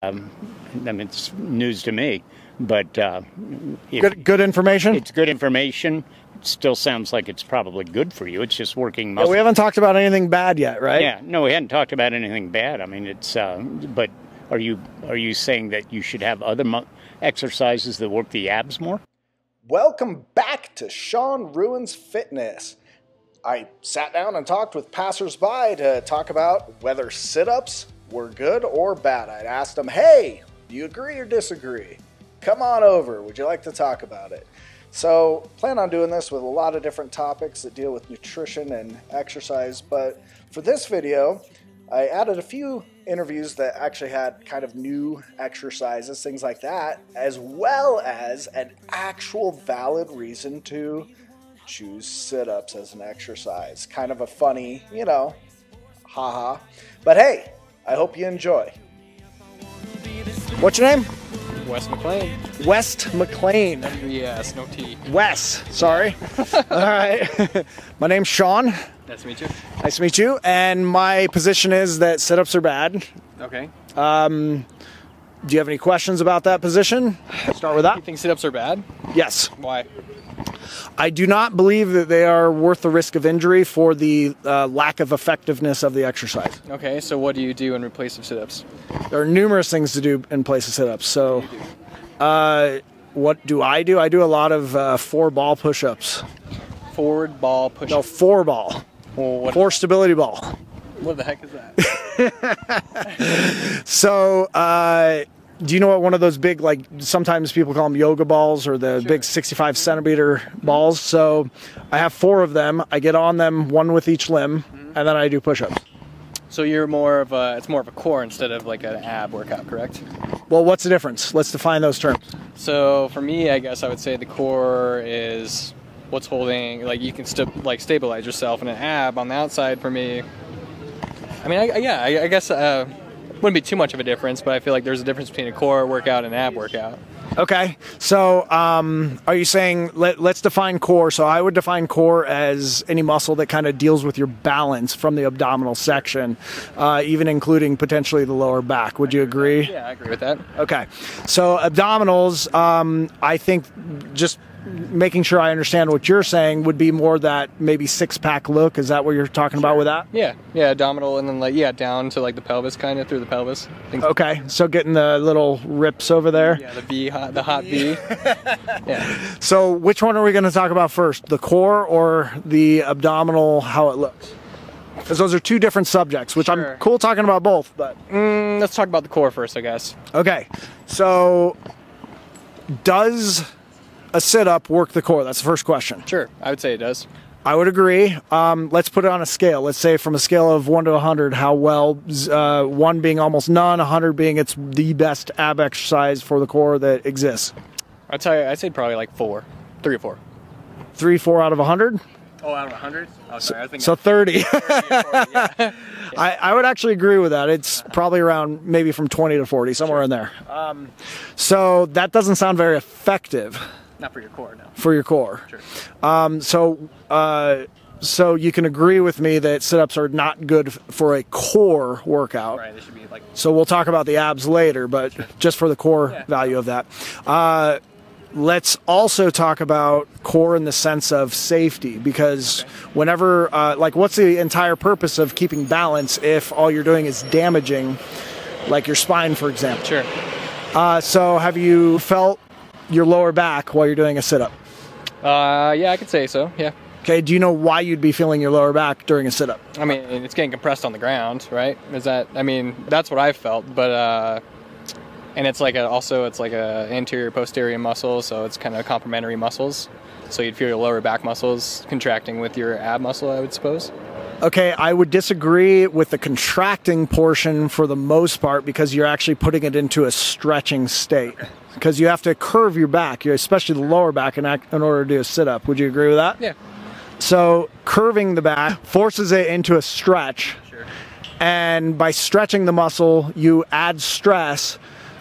I mean, it's news to me, but good information. It's good information. It still sounds like it's probably good for you. It's just working muscle. Yeah, we haven't talked about anything bad yet, right? Yeah, no, we hadn't talked about anything bad. I mean, it's but are you saying that you should have other exercises that work the abs more? Welcome back to Sean Ruins Fitness. I sat down and talked with passersby to talk about whether sit-ups were good or bad. I'd asked them, hey, do you agree or disagree? Come on over. Would you like to talk about it? So plan on doing this with a lot of different topics that deal with nutrition and exercise. But for this video, I added a few interviews that actually had kind of new exercises, things like that, as well as an actual valid reason to choose sit-ups as an exercise. Kind of a funny, you know, haha. But hey, I hope you enjoy. What's your name? Wes McLean. West McLean. Yes, no T. Wes, sorry. All right. My name's Sean. Nice to meet you. Nice to meet you. And my position is that sit-ups are bad. Okay. Do you have any questions about that position? Start with that. You think sit-ups are bad? Yes. Why? I do not believe that they are worth the risk of injury for the lack of effectiveness of the exercise. Okay, so what do you do in replace of sit-ups? There are numerous things to do in place of sit-ups. So, what do? I do a lot of four-ball push-ups. Forward ball push-ups? No, four-ball. Well, Four stability ball. What the heck is that? So, do you know what one of those big, like, sometimes people call them yoga balls or the big 65 centimeter balls? So I have four of them. I get on them, one with each limb, and then I do push-ups. So you're more of a, it's more of a core instead of like an ab workout, correct? Well, what's the difference? Let's define those terms. So for me, I guess I would say the core is what's holding, like you can stabilize yourself, and an ab on the outside for me, I mean, I guess wouldn't be too much of a difference, but I feel like there's a difference between a core workout and an ab workout. Okay, so are you saying, let's define core. So I would define core as any muscle that kind of deals with your balance from the abdominal section, even including potentially the lower back. Would you agree? Yeah, I agree with that. Okay, so abdominals, I think just making sure I understand what you're saying would be more that maybe six-pack look. Is that what you're talking about with that? Yeah, abdominal, and then like down to like the pelvis, kind of through the pelvis. Okay, so getting the little rips over there. Yeah, the hot V. Yeah. So which one are we going to talk about first, the core or the abdominal, how it looks? Because those are two different subjects, which I'm cool talking about both, but let's talk about the core first, I guess. Okay, so does a sit-up work the core? That's the first question. Sure, I would say it does. I would agree. Let's put it on a scale. Let's say from a scale of 1 to 100, how well, 1 being almost none, 100 being it's the best ab exercise for the core that exists. I'd say probably like 4, 3 or 4. 3, 4 out of 100? Oh, out of 100? Oh, sorry, I think so 30. 30 or 40, yeah. I would actually agree with that. It's probably around maybe from 20 to 40, somewhere in there. So that doesn't sound very effective. Not for your core, no. For your core. Sure. So you can agree with me that sit-ups are not good for a core workout. Right, they should be like... So we'll talk about the abs later, but just for the core value of that. Let's also talk about core in the sense of safety, because whenever, like, what's the entire purpose of keeping balance if all you're doing is damaging, like, your spine, for example? Sure. So have you felt your lower back while you're doing a sit-up? Yeah, I could say so, yeah. Okay, do you know why you'd be feeling your lower back during a sit-up? I mean, it's getting compressed on the ground, right? I mean, that's what I've felt, but, and it's like it's like a anterior posterior muscle, so it's kind of complementary muscles. So you'd feel your lower back muscles contracting with your ab muscle, I would suppose. Okay, I would disagree with the contracting portion for the most part, because you're actually putting it into a stretching state. Because you have to curve your back, especially the lower back, in order to do a sit-up. Would you agree with that? Yeah. So curving the back forces it into a stretch. Sure. And by stretching the muscle, you add stress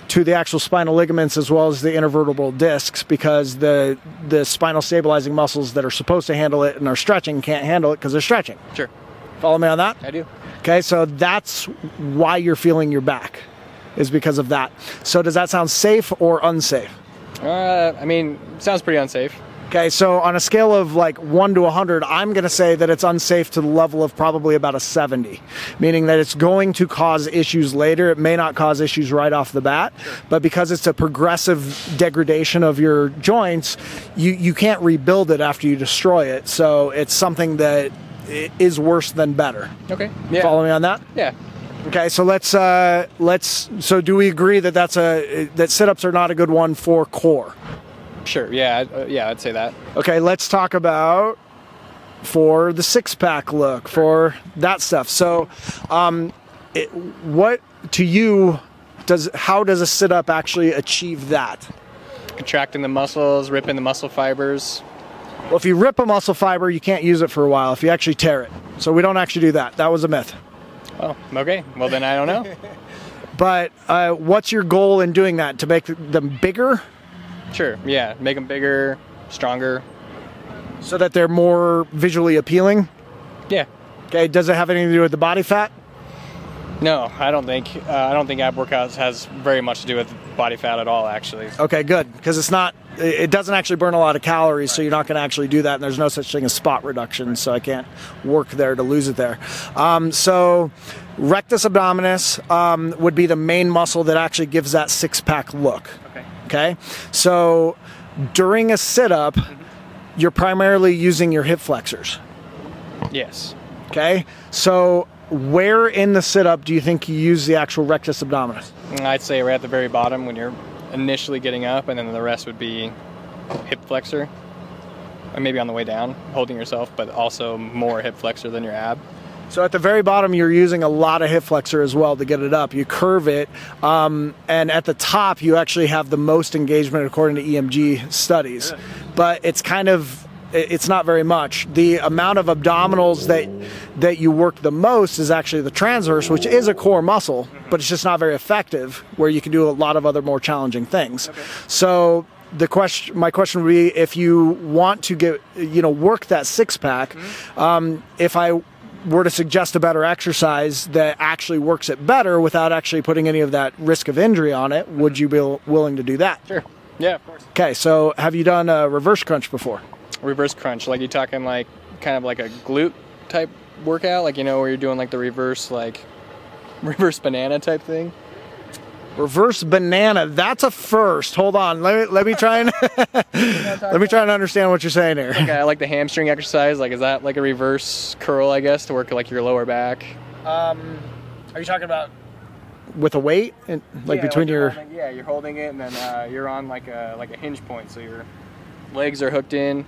to the actual spinal ligaments as well as the intervertebral discs, because the spinal stabilizing muscles that are supposed to handle it and are stretching can't handle it because they're stretching. Sure. Follow me on that? I do. Okay, so that's why you're feeling your back. is because of that. So does that sound safe or unsafe? I mean, sounds pretty unsafe. Okay, so on a scale of like 1 to 100, I'm going to say that it's unsafe to the level of probably about a 70, meaning that it's going to cause issues later. It may not cause issues right off the bat, but because it's a progressive degradation of your joints, you can't rebuild it after you destroy it. So it's something that is worse than better. Okay. Yeah. Follow me on that? Yeah. Okay, so so do we agree that that sit-ups are not a good one for core? Sure. Yeah. I'd say that. Okay, let's talk about for the six-pack look, for that stuff. So, what to you how does a sit-up actually achieve that? Contracting the muscles, ripping the muscle fibers. Well, if you rip a muscle fiber, you can't use it for a while. If you actually tear it, so we don't actually do that. That was a myth. Oh, okay. Well, then I don't know. But what's your goal in doing that? To make them bigger? Sure, yeah. Make them bigger, stronger. So that they're more visually appealing? Yeah. Okay, does it have anything to do with the body fat? No, I don't think ab workouts has very much to do with body fat at all, actually. Okay, good, because it doesn't actually burn a lot of calories, so you're not going to actually do that, and there's no such thing as spot reduction, so I can't work there to lose it there. So rectus abdominis would be the main muscle that actually gives that six-pack look. Okay, so during a sit-up, you're primarily using your hip flexors. Yes. Okay, so where in the sit-up do you think you use the actual rectus abdominis? I'd say right at the very bottom when you're initially getting up, and then the rest would be hip flexor. Or maybe on the way down, holding yourself, but also more hip flexor than your ab. So at the very bottom, you're using a lot of hip flexor as well to get it up. You curve it, and at the top, you actually have the most engagement according to EMG studies. But it's not very much. The amount of abdominals that you work the most is actually the transverse, which is a core muscle, but it's just not very effective, where you can do a lot of other more challenging things. Okay. So my question would be, if you want to work that six-pack, if I were to suggest a better exercise that actually works it better without actually putting any of that risk of injury on it, would you be willing to do that? Sure. Yeah, of course. Okay, so have you done a reverse crunch before? Reverse crunch, like you're talking like kind of like a glute type workout, like where you're doing like the reverse banana type thing? Reverse banana, that's a first. Hold on, let me try and let me try and understand what you're saying here. Okay, I like the hamstring exercise. Like, is that like a reverse curl, I guess, to work like your lower back? Are you talking about with a weight, between your? You're holding it, and then you're on like a hinge point, so your legs are hooked in.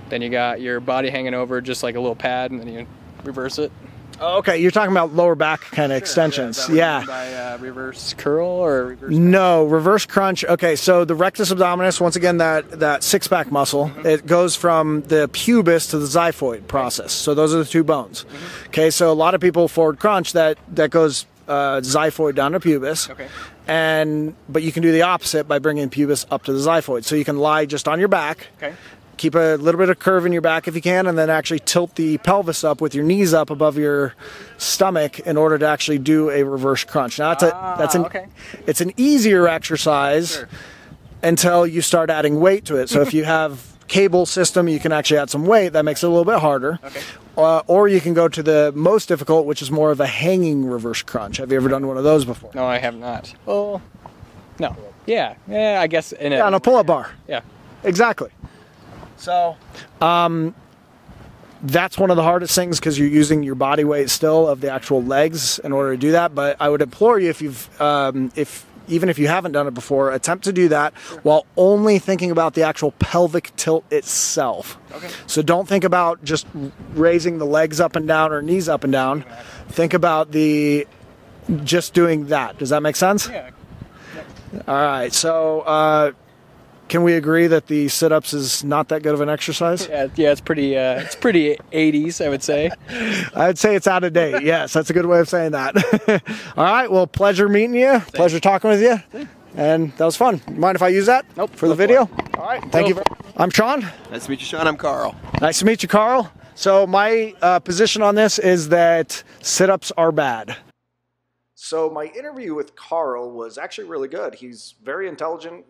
Then you got your body hanging over, just like a little pad, and then you reverse it. Oh, okay, you're talking about lower back kind of extensions. Yeah. By reverse curl or reverse? No, reverse crunch. Okay, so the rectus abdominis, once again, that six-pack muscle, it goes from the pubis to the xiphoid process. So those are the two bones. Okay, so a lot of people forward crunch that goes xiphoid down to pubis. Okay. But you can do the opposite by bringing pubis up to the xiphoid. So you can lie just on your back. Okay. Keep a little bit of curve in your back if you can, and then actually tilt the pelvis up with your knees up above your stomach in order to actually do a reverse crunch. Now it's an easier exercise until you start adding weight to it. So if you have cable system, you can actually add some weight. That makes it a little bit harder. Okay. Or you can go to the most difficult, which is more of a hanging reverse crunch. Have you ever done one of those before? No, I have not. Oh, no. Yeah, I guess on a pull-up bar. Yeah, exactly. So, that's one of the hardest things because you're using your body weight still of the actual legs in order to do that. But I would implore you, even if you haven't done it before, attempt to do that while only thinking about the actual pelvic tilt itself. Okay. So don't think about just raising the legs up and down or knees up and down. Think about just doing that. Does that make sense? Yeah. All right. So, can we agree that the sit-ups is not that good of an exercise? Yeah, it's pretty 80s, I would say. I'd say it's out of date. Yes, that's a good way of saying that. All right, well, pleasure meeting you. Thanks. Pleasure talking with you. Thanks. And that was fun. Mind if I use that? Nope. For the video? All right, thank you. I'm Sean. Nice to meet you, Sean. I'm Carl. Nice to meet you, Carl. So my position on this is that sit-ups are bad. So my interview with Carl was actually really good. He's very intelligent,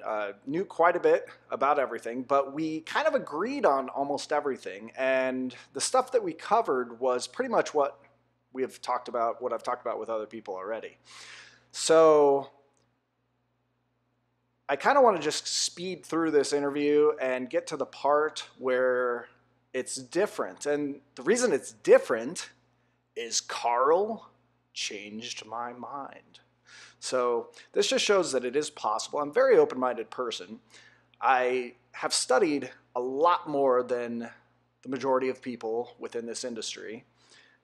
knew quite a bit about everything, but we kind of agreed on almost everything. And the stuff that we covered was pretty much what we have talked about, what I've talked about with other people already. So I kind of want to just speed through this interview and get to the part where it's different. And the reason it's different is Carl changed my mind. So this just shows that it is possible. I'm a very open-minded person. I have studied a lot more than the majority of people within this industry.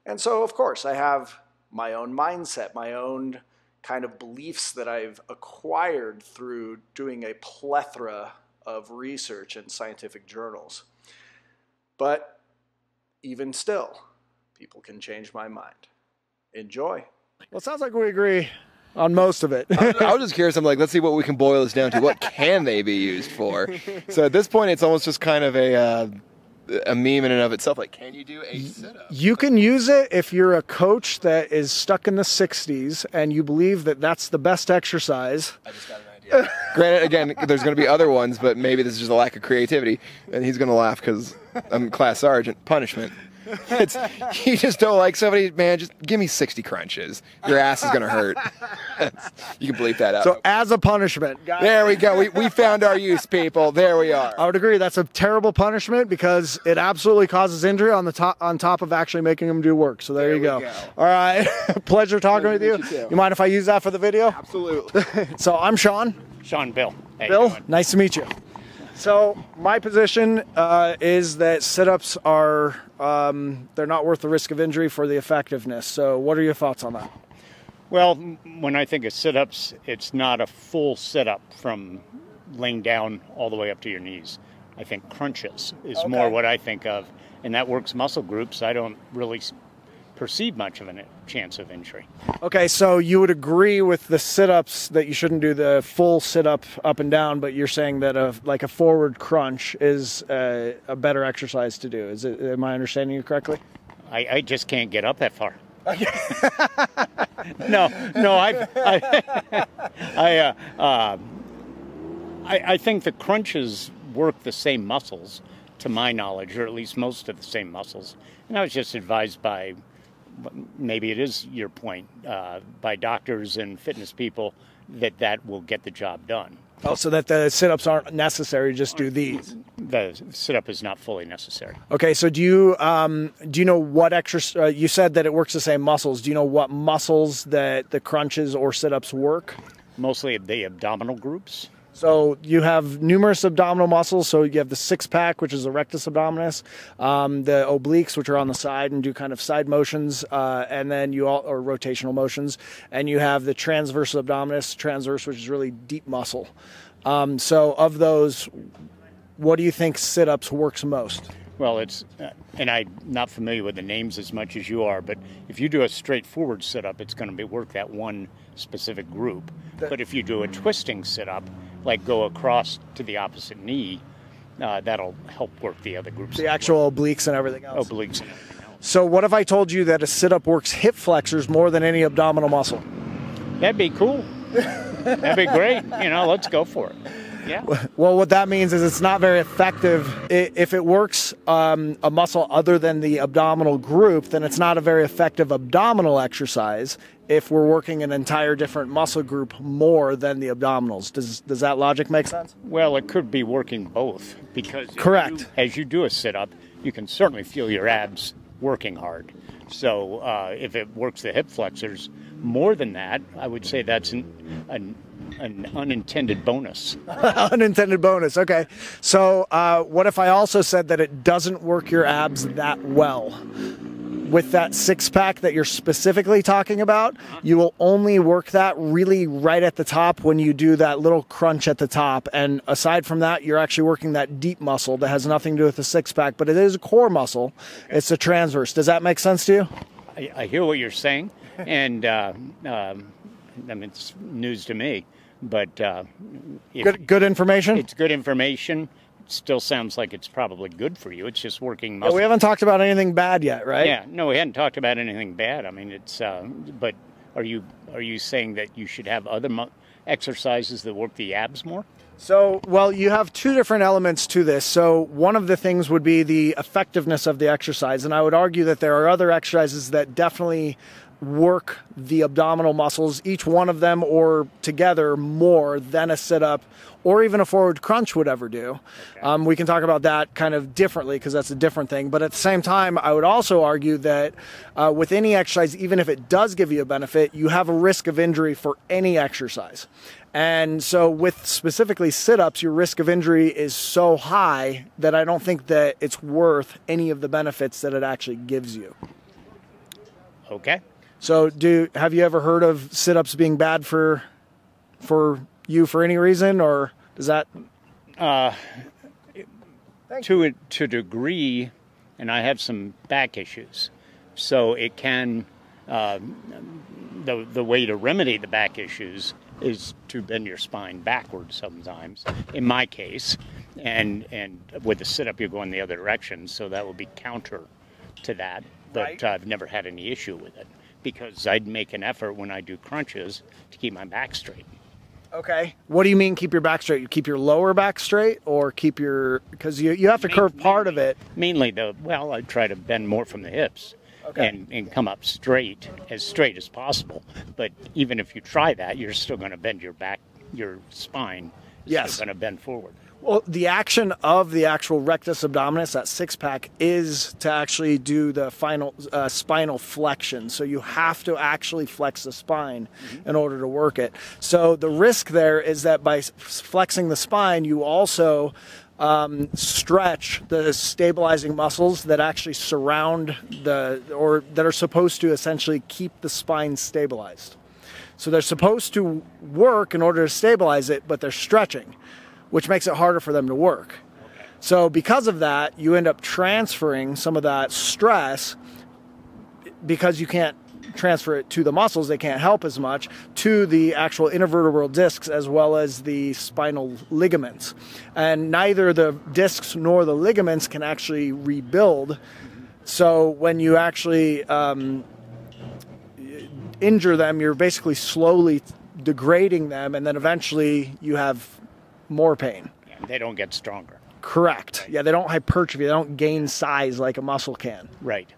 And so, of course, I have my own mindset, my own kind of beliefs that I've acquired through doing a plethora of research in scientific journals. But even still, people can change my mind. Enjoy. Well, it sounds like we agree on most of it. I was just curious. I'm like, let's see what we can boil this down to. What can they be used for? So at this point, it's almost just kind of a meme in and of itself. Like, can you do a sit-up? You can use it if you're a coach that is stuck in the 60s and you believe that that's the best exercise. I just got an idea. Granted, again, there's going to be other ones, but maybe this is just a lack of creativity. And he's going to laugh because I'm class sergeant. Punishment. You just don't like somebody, man, just give me 60 crunches. Your ass is going to hurt. You can bleep that out. So as a punishment. There we go. We found our use, people. There we are. I would agree. That's a terrible punishment because it absolutely causes injury on top of actually making them do work. So there you go. All right. Pleasure talking with you. You mind if I use that for the video? Absolutely. So I'm Sean. Sean, Bill. Hey, Bill, nice to meet you. So my position is that sit-ups are, they're not worth the risk of injury for the effectiveness. So what are your thoughts on that? Well, when I think of sit-ups, it's not a full sit-up from laying down all the way up to your knees. I think crunches is more what I think of, and that works muscle groups. I don't really perceive much of a chance of injury. Okay, so you would agree with the sit-ups that you shouldn't do the full sit-up up and down, but you're saying that like a forward crunch is a better exercise to do. Am I understanding you correctly? I just can't get up that far. I think the crunches work the same muscles, to my knowledge, or at least most of the same muscles. And I was just advised by, maybe it is your point, by doctors and fitness people that will get the job done. Oh, so that the sit-ups aren't necessary, just do these. The sit-up is not fully necessary. Okay, so do you know what exercise, you said that it works the same muscles. Do you know what muscles that the crunches or sit-ups work? Mostly the abdominal groups. So you have numerous abdominal muscles. So you have the six-pack, which is the rectus abdominis, the obliques, which are on the side and do kind of side motions, and then or rotational motions. And you have the transverse abdominis, transverse, which is really deep muscle. So of those, what do you think sit-ups works most? Well, and I'm not familiar with the names as much as you are, but if you do a straightforward sit-up, it's going to work that one specific group. But if you do a twisting sit-up, like go across to the opposite knee, that'll help work the other groups. The actual obliques and everything else. Obliques and everything else. So what if I told you that a sit-up works hip flexors more than any abdominal muscle? That'd be cool. That'd be great. Let's go for it. Yeah. Well, what that means is it's not very effective. If it works a muscle other than the abdominal group, then it's not a very effective abdominal exercise if we're working an entire different muscle group more than the abdominals. Does that logic make sense? Well, it could be working both because correct. As you do a sit-up, you can certainly feel your abs working hard. So if it works the hip flexors more than that, I would say that's an unintended bonus. Unintended bonus. Okay. So what if I also said that it doesn't work your abs that well? With that six-pack that you're specifically talking about, you will only work that really right at the top when you do that little crunch at the top. And aside from that, you're actually working that deep muscle that has nothing to do with the six-pack, but it is a core muscle. It's the transverse. Does that make sense to you? I hear what you're saying, and it's news to me. But good information? It's good information. Still sounds like it's probably good for you. It's just working muscle. Yeah, we haven't talked about anything bad yet, right? Yeah, no, we hadn't talked about anything bad. I mean, but Are you saying that you should have other exercises that work the abs more? So, well, you have two different elements to this. So one of the things would be the effectiveness of the exercise. And I would argue that there are other exercises that definitely work the abdominal muscles, each one of them or together more than a sit-up or even a forward crunch would ever do. Okay. We can talk about that kind of differently because that's a different thing. But at the same time, I would also argue that with any exercise, even if it does give you a benefit, you have a risk of injury for any exercise. And so with specifically sit-ups, your risk of injury is so high that I don't think that it's worth any of the benefits that it actually gives you. Okay. So have you ever heard of sit-ups being bad for you for any reason, or does that? To a degree, and I have some back issues, so it can. The way to remedy the back issues is to bend your spine backwards sometimes, in my case, and with the sit-up you go in the other direction, so that would be counter to that. But right. I've never had any issue with it because I'd make an effort when I do crunches to keep my back straight. Okay. What do you mean keep your back straight? You keep your lower back straight or keep your, because you have to curve part of it. Mainly I try to bend more from the hips. Okay. And come up straight as possible. But even if you try that, you're still going to bend your back, your spine is still going to bend forward. Well, the action of the actual rectus abdominis, that six-pack, is to actually do the final spinal flexion. So you have to actually flex the spine in order to work it. So the risk there is that by flexing the spine, you also stretch the stabilizing muscles that actually surround or that are supposed to essentially keep the spine stabilized. So they're supposed to work in order to stabilize it, but they're stretching, which makes it harder for them to work. Okay. So because of that, you end up transferring some of that stress because you can't transfer it to the muscles, they can't help as much, to the actual intervertebral discs as well as the spinal ligaments. And neither the discs nor the ligaments can actually rebuild. So when you actually injure them, you're basically slowly degrading them, and then eventually you have more pain. Yeah, they don't get stronger. Correct. Right. Yeah, they don't hypertrophy. They don't gain size like a muscle can. Right.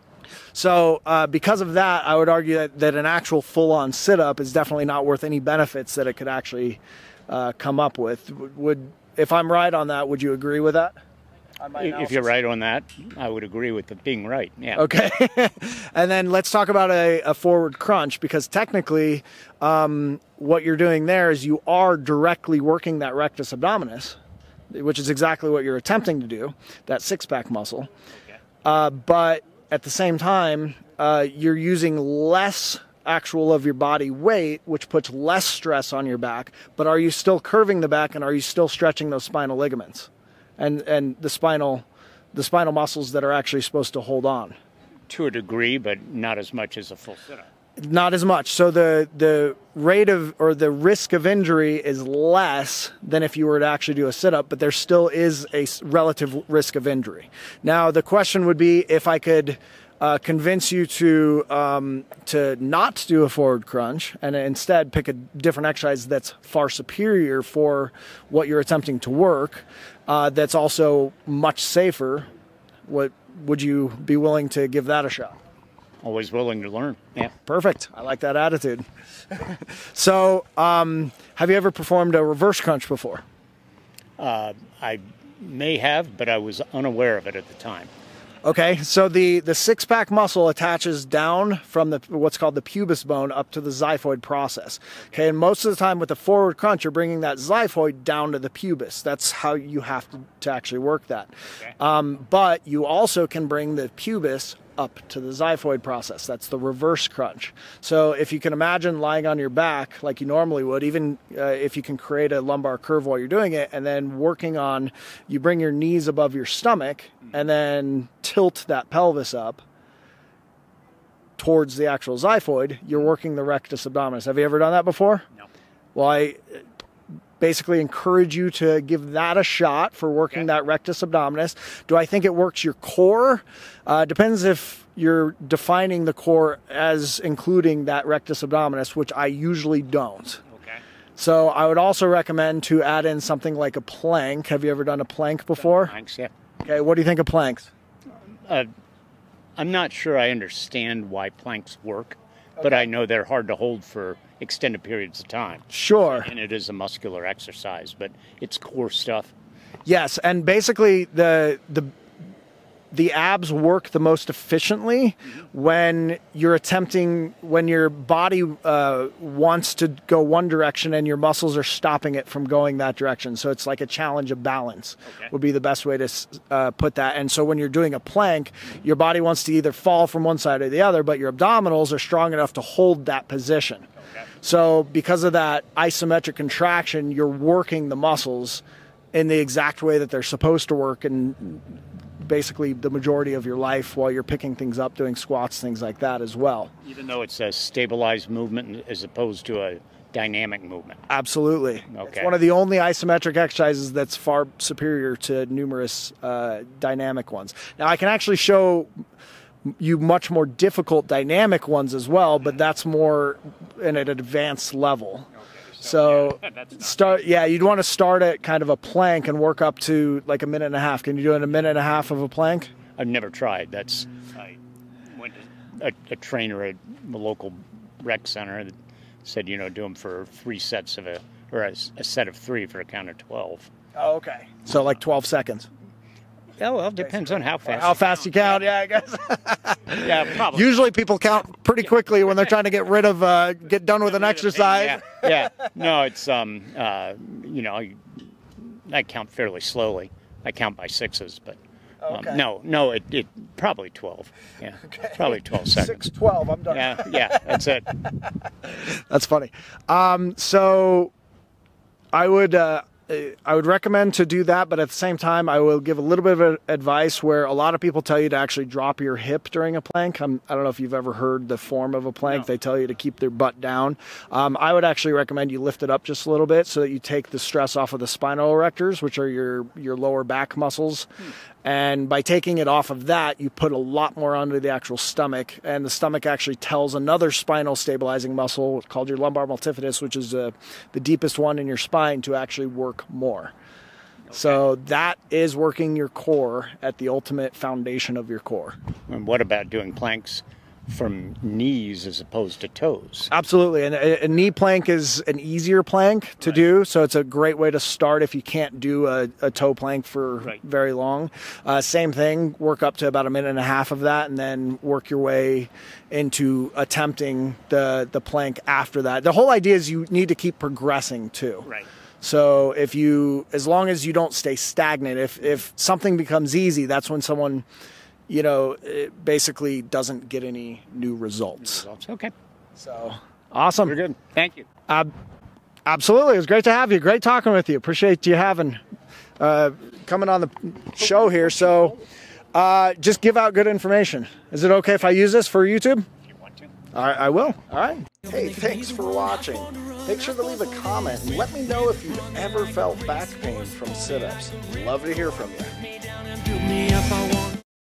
So because of that, I would argue that an actual full-on sit-up is definitely not worth any benefits that it could actually come up with. If I'm right on that, would you agree with that? If you're right on that, I would agree with it being right. Yeah. Okay. And then let's talk about a forward crunch, because technically what you're doing there is you are directly working that rectus abdominis, which is exactly what you're attempting to do, that six-pack muscle. Okay. But at the same time, you're using less actual of your body weight, which puts less stress on your back. But are you still curving the back, and are you still stretching those spinal ligaments and the spinal muscles that are actually supposed to hold on? To a degree, but not as much as a full sit-up. Not as much. So the rate of, or the risk of injury is less than if you were to actually do a sit-up, but there still is a relative risk of injury. Now, the question would be if I could convince you to not do a forward crunch and instead pick a different exercise that's far superior for what you're attempting to work, that's also much safer. Would you be willing to give that a shot? Always willing to learn. Yeah. Perfect. I like that attitude. So, have you ever performed a reverse crunch before? I may have, but I was unaware of it at the time. Okay, so the six-pack muscle attaches down from what's called the pubis bone up to the xiphoid process. Okay, and most of the time with the forward crunch, you're bringing that xiphoid down to the pubis. That's how you have to actually work that. Okay. But you also can bring the pubis up to the xiphoid process. That's the reverse crunch. So if you can imagine lying on your back like you normally would, even if you can create a lumbar curve while you're doing it, and then working on, you bring your knees above your stomach and then tilt that pelvis up towards the actual xiphoid, you're working the rectus abdominis. Have you ever done that before? No. Well, basically encourage you to give that a shot for working that rectus abdominis. Do I think it works your core? Depends if you're defining the core as including that rectus abdominis, which I usually don't. Okay. So I would also recommend to add in something like a plank. Have you ever done a plank before? Planks, yeah. Okay, what do you think of planks? I'm not sure I understand why planks work, but I know they're hard to hold for extended periods of time. Sure. And it is a muscular exercise, but it's core stuff. Yes, and basically the abs work the most efficiently when you're attempting, when your body wants to go one direction and your muscles are stopping it from going that direction. So it's like a challenge of balance would be the best way to put that. And so when you're doing a plank, your body wants to either fall from one side or the other, but your abdominals are strong enough to hold that position. So because of that isometric contraction, you're working the muscles in the exact way that they're supposed to work, and basically the majority of your life while you're picking things up, doing squats, things like that as well. Even though it's a stabilized movement as opposed to a dynamic movement. Absolutely. Okay. It's one of the only isometric exercises that's far superior to numerous dynamic ones. Now I can actually show you much more difficult dynamic ones as well, but that's more in an advanced level. So you'd want to start at kind of a plank and work up to like a minute and a half. Can you do it in a minute and a half of a plank? I've never tried. I went to a trainer at the local rec center that said, do them for 3 sets of a set of 3 for a count of 12. Oh, okay. So like 12 seconds. Yeah, well, it depends on how fast. How fast you count, yeah, I guess. Yeah, probably. Usually people count pretty quickly when they're trying to get rid of, get done with an exercise. Yeah. No, it's, I count fairly slowly. I count by 6s, but no, it probably 12. Yeah, probably 12 seconds. 6:12, I'm done. Yeah, that's it. That's funny. So I would recommend to do that, but at the same time, I will give a little bit of advice where a lot of people tell you to actually drop your hip during a plank. I don't know if you've ever heard the form of a plank. No. They tell you to keep their butt down. I would actually recommend you lift it up just a little bit so that you take the stress off of the spinal erectors, which are your lower back muscles. And by taking it off of that, you put a lot more onto the actual stomach. And the stomach actually tells another spinal stabilizing muscle called your lumbar multifidus, which is the deepest one in your spine, to actually work more. Okay. So that is working your core at the ultimate foundation of your core. And what about doing planks from knees as opposed to toes? Absolutely. And a knee plank is an easier plank to do, so it's a great way to start if you can't do a toe plank for very long. Same thing, work up to about a minute and a half of that, and then work your way into attempting the plank after that. The whole idea is you need to keep progressing too. Right. So as long as you don't stay stagnant, if something becomes easy, that's when someone it basically doesn't get any new results. Okay. So, awesome. We're good. Thank you. Absolutely. It was great to have you. Great talking with you. Appreciate you coming on the show here. So, just give out good information. Is it okay if I use this for YouTube? If you want to. All right, I will. All right. Hey, thanks for watching. Make sure to leave a comment and let me know if you've ever felt back pain from sit-ups. Love to hear from you.